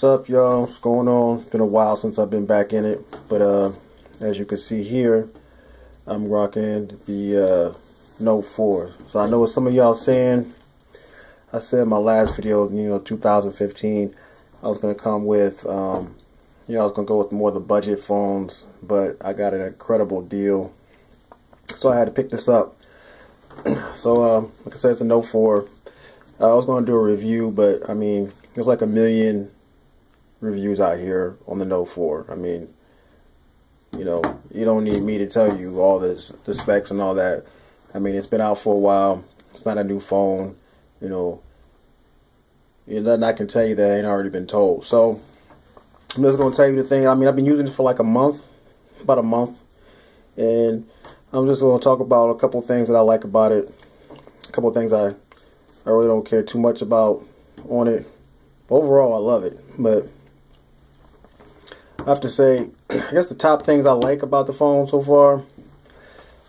up, y'all? What's going on? It's been a while since I've been back in it, but as you can see here, I'm rocking the Note 4. So I know what some of y'all saying. I said in my last video, 2015, I was gonna come with, I was gonna go with more of the budget phones, but I got an incredible deal, so I had to pick this up. So like I said, it's a Note 4. I was gonna do a review, but I mean, there's like a million reviews out here on the Note 4. I mean, you don't need me to tell you all the specs and all that. I mean, it's been out for a while. It's not a new phone. Nothing I can tell you that ain't already been told. So I'm just gonna tell you the thing. I mean, I've been using it for like about a month, and I'm just gonna talk about a couple things that I like about it. A couple things I really don't care too much about on it. Overall, I love it, but I have to say, I guess the top things I like about the phone so far,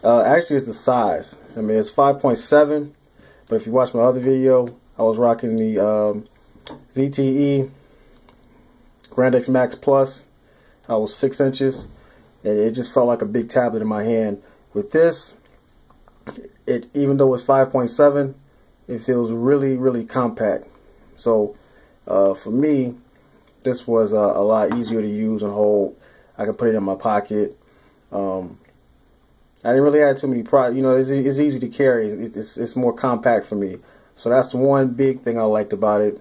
actually, is the size. I mean, it's 5.7, but if you watch my other video, I was rocking the ZTE Grand X Max Plus. I was 6 inches, and it just felt like a big tablet in my hand. With this, even though it's 5.7, it feels really, really compact. So for me, this was a lot easier to use and hold. I could put it in my pocket. I didn't really have too many problems. It's easy to carry. It's more compact for me. So that's one big thing I liked about it.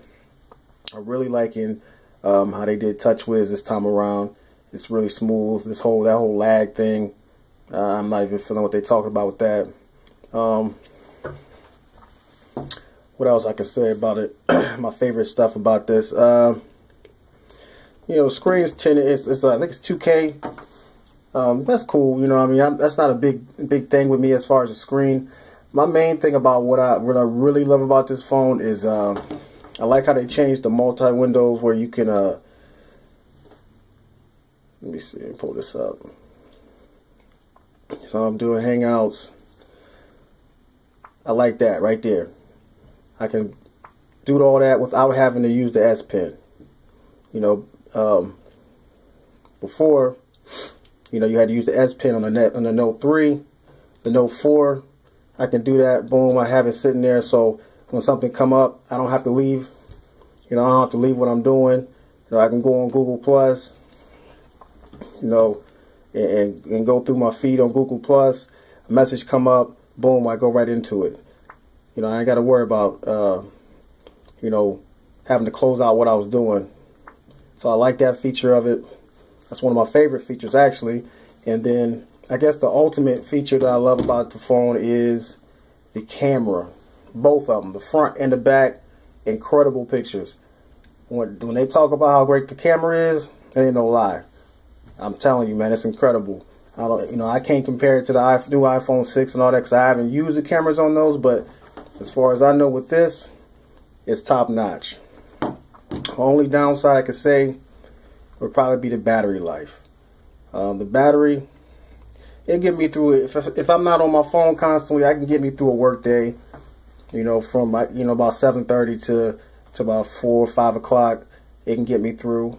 I'm really liking how they did TouchWiz this time around. It's really smooth. That whole lag thing, I'm not even feeling what they're talking about with that. What else I can say about it? My favorite stuff about this, the screen is tinted. I think it's 2K. That's cool. I mean, that's not a big thing with me as far as the screen. My main thing about what I really love about this phone is I like how they changed the multi windows where you can let me see, pull this up. So I'm doing Hangouts. I like that right there. I can do all that without having to use the S Pen. Before, you had to use the S Pen on the Note 3, the Note 4. I can do that. Boom! I have it sitting there, so when something come up, I don't have to leave. I don't have to leave what I'm doing. I can go on Google Plus. And go through my feed on Google Plus. A message come up. Boom! I go right into it. I ain't got to worry about having to close out what I was doing. So I like that feature of it. That's one of my favorite features, actually. And then I guess the ultimate feature that I love about the phone is the camera. Both of them, the front and the back, incredible pictures. When they talk about how great the camera is, there ain't no lie. I'm telling you, man, it's incredible. I can't compare it to the new iPhone 6 and all that because I haven't used the cameras on those, but as far as I know with this, it's top notch. Only downside I could say would probably be the battery life. The battery, it'll get me through it. If I'm not on my phone constantly, I can get me through a work day. From about 7:30 to about 4 or 5 o'clock, it can get me through.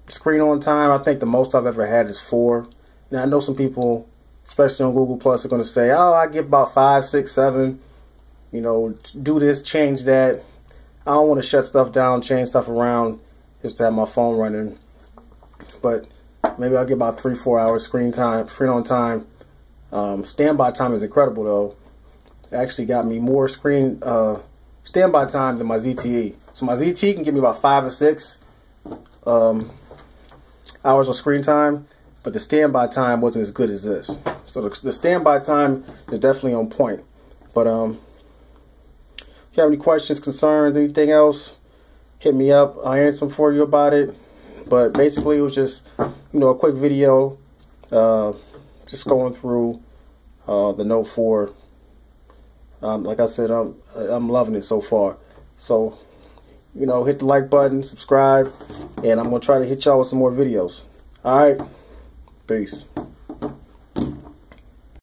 Screen on time, I think the most I've ever had is 4. Now I know some people, especially on Google Plus, are going to say, "Oh, I get about 5, 6, 7. Do this, change that." I don't want to shut stuff down, change stuff around, just to have my phone running. But maybe I'll get about 3, 4 hours screen on time. Standby time is incredible though. It actually got me more standby time than my ZTE. So my ZTE can give me about 5 or 6 hours of screen time, but the standby time wasn't as good as this. So the standby time is definitely on point. But if you have any questions, concerns, anything else, hit me up. I'll answer them for you about it. But basically, it was just a quick video, just going through the Note 4. Like I said, I'm loving it so far. So hit the like button, subscribe, and I'm gonna try to hit y'all with some more videos. All right, peace.